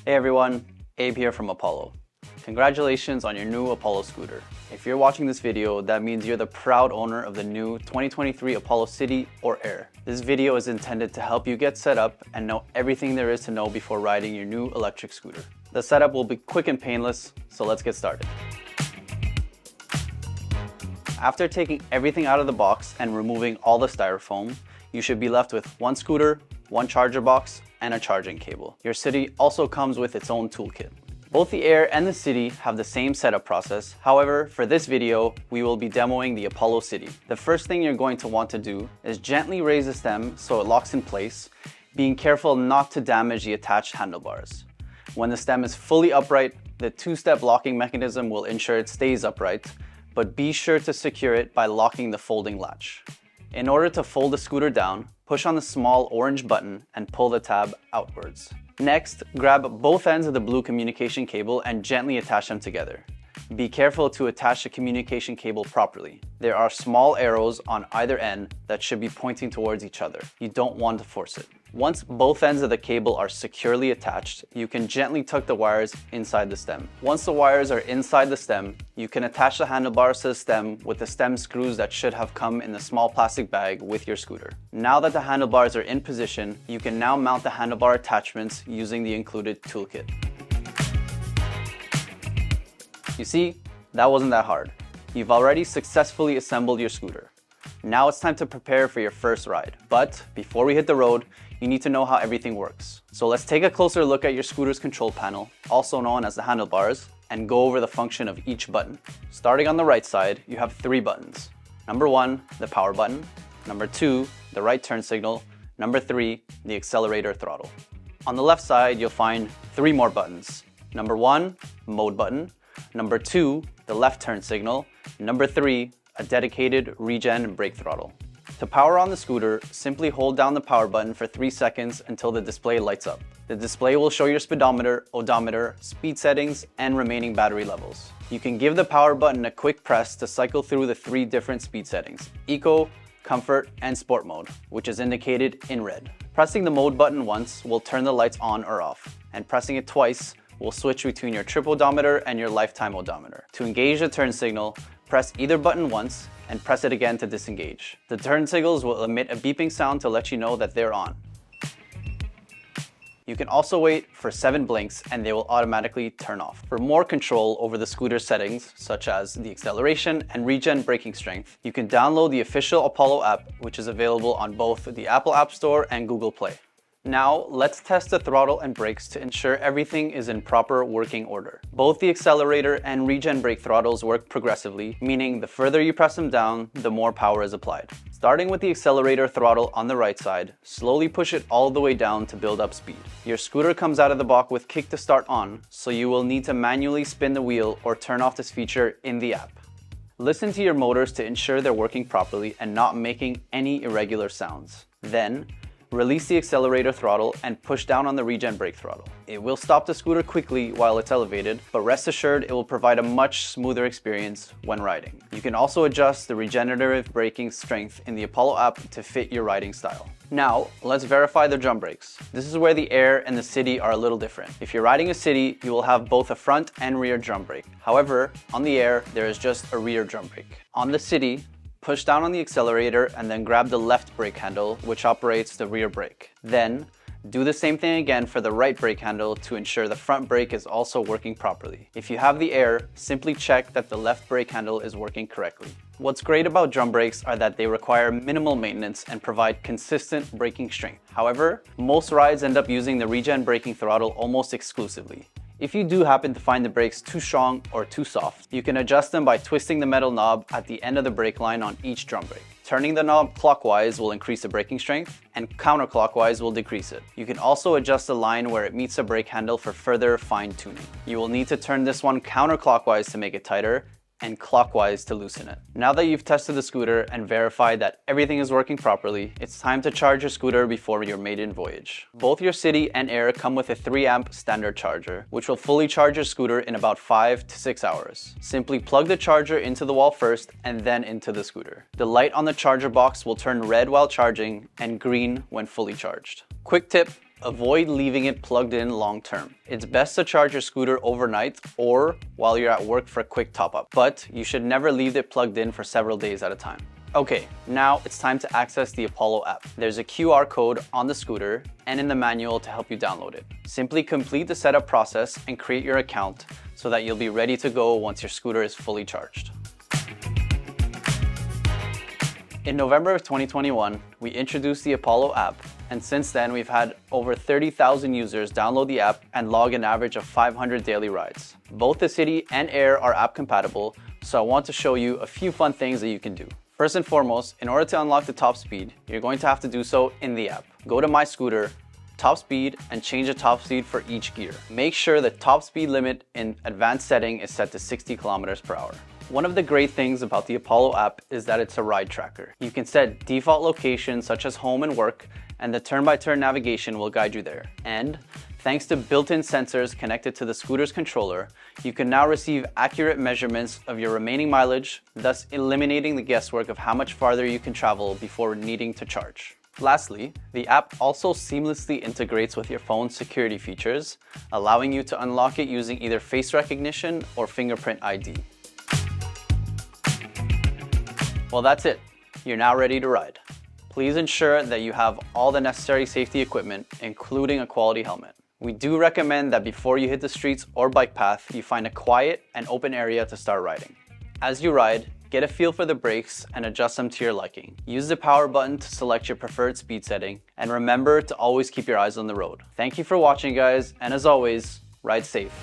Hey everyone, Abe here from Apollo. Congratulations on your new Apollo scooter. If you're watching this video, that means you're the proud owner of the new 2023 Apollo City or Air. This video is intended to help you get set up and know everything there is to know before riding your new electric scooter. The setup will be quick and painless, so let's get started. After taking everything out of the box and removing all the styrofoam, you should be left with one scooter, one charger box, and a charging cable. Your City also comes with its own toolkit. Both the Air and the City have the same setup process. However, for this video, we will be demoing the Apollo City. The first thing you're going to want to do is gently raise the stem so it locks in place, being careful not to damage the attached handlebars. When the stem is fully upright, the two-step locking mechanism will ensure it stays upright, but be sure to secure it by locking the folding latch. In order to fold the scooter down, push on the small orange button and pull the tab outwards. Next, grab both ends of the blue communication cable and gently attach them together. Be careful to attach the communication cable properly. There are small arrows on either end that should be pointing towards each other. You don't want to force it. Once both ends of the cable are securely attached, you can gently tuck the wires inside the stem. Once the wires are inside the stem, you can attach the handlebars to the stem with the stem screws that should have come in the small plastic bag with your scooter. Now that the handlebars are in position, you can now mount the handlebar attachments using the included toolkit. You see, that wasn't that hard. You've already successfully assembled your scooter. Now it's time to prepare for your first ride. But before we hit the road, you need to know how everything works. So let's take a closer look at your scooter's control panel, also known as the handlebars, and go over the function of each button. Starting on the right side, you have 3 buttons. Number 1, the power button. Number 2, the right turn signal. Number 3, the accelerator throttle. On the left side, you'll find 3 more buttons. Number 1, mode button. Number 2, the left turn signal. Number 3, a dedicated regen brake throttle. To power on the scooter, simply hold down the power button for 3 seconds until the display lights up. The display will show your speedometer, odometer, speed settings, and remaining battery levels. You can give the power button a quick press to cycle through the 3 different speed settings: Eco, Comfort, and Sport mode, which is indicated in red. Pressing the mode button once will turn the lights on or off, and pressing it twice will switch between your trip odometer and your lifetime odometer. To engage the turn signal, press either button once and press it again to disengage. The turn signals will emit a beeping sound to let you know that they're on. You can also wait for 7 blinks and they will automatically turn off. For more control over the scooter settings, such as the acceleration and regen braking strength, you can download the official Apollo app, which is available on both the Apple App Store and Google Play. Now, let's test the throttle and brakes to ensure everything is in proper working order. Both the accelerator and regen brake throttles work progressively, meaning the further you press them down, the more power is applied. Starting with the accelerator throttle on the right side, slowly push it all the way down to build up speed. Your scooter comes out of the box with kick to start on, so you will need to manually spin the wheel or turn off this feature in the app. Listen to your motors to ensure they're working properly and not making any irregular sounds. Then, release the accelerator throttle and push down on the regen brake throttle. It will stop the scooter quickly while it's elevated, but rest assured it will provide a much smoother experience when riding. You can also adjust the regenerative braking strength in the Apollo app to fit your riding style. Now, let's verify the drum brakes. This is where the Air and the City are a little different. If you're riding a City, you will have both a front and rear drum brake. However, on the Air, there is just a rear drum brake. On the City, push down on the accelerator and then grab the left brake handle, which operates the rear brake. Then, do the same thing again for the right brake handle to ensure the front brake is also working properly. If you have the Air, simply check that the left brake handle is working correctly. What's great about drum brakes are that they require minimal maintenance and provide consistent braking strength. However, most rides end up using the regen braking throttle almost exclusively. If you do happen to find the brakes too strong or too soft, you can adjust them by twisting the metal knob at the end of the brake line on each drum brake. Turning the knob clockwise will increase the braking strength, and counterclockwise will decrease it. You can also adjust the line where it meets the brake handle for further fine-tuning. You will need to turn this one counterclockwise to make it tighter, and clockwise to loosen it. Now that you've tested the scooter and verified that everything is working properly, it's time to charge your scooter before your maiden voyage. Both your City and Air come with a 3-amp standard charger, which will fully charge your scooter in about 5 to 6 hours. Simply plug the charger into the wall first and then into the scooter. The light on the charger box will turn red while charging and green when fully charged. Quick tip: Avoid leaving it plugged in long term. It's best to charge your scooter overnight or while you're at work for a quick top up, but you should never leave it plugged in for several days at a time. Okay, now it's time to access the Apollo app. There's a QR code on the scooter and in the manual to help you download it. Simply complete the setup process and create your account so that you'll be ready to go once your scooter is fully charged. In November of 2021, we introduced the Apollo app, and since then we've had over 30,000 users download the app and log an average of 500 daily rides. Both the City and Air are app compatible, so I want to show you a few fun things that you can do. First and foremost, in order to unlock the top speed, you're going to have to do so in the app. Go to My Scooter, Top Speed, and change the top speed for each gear. Make sure the top speed limit in advanced setting is set to 60 kilometers per hour. One of the great things about the Apollo app is that it's a ride tracker. You can set default locations such as home and work, and the turn-by-turn navigation will guide you there. And thanks to built-in sensors connected to the scooter's controller, you can now receive accurate measurements of your remaining mileage, thus eliminating the guesswork of how much farther you can travel before needing to charge. Lastly, the app also seamlessly integrates with your phone's security features, allowing you to unlock it using either face recognition or fingerprint ID. Well, that's it. You're now ready to ride. Please ensure that you have all the necessary safety equipment, including a quality helmet. We do recommend that before you hit the streets or bike path, you find a quiet and open area to start riding. As you ride, get a feel for the brakes and adjust them to your liking. Use the power button to select your preferred speed setting, and remember to always keep your eyes on the road. Thank you for watching, guys, and as always, ride safe.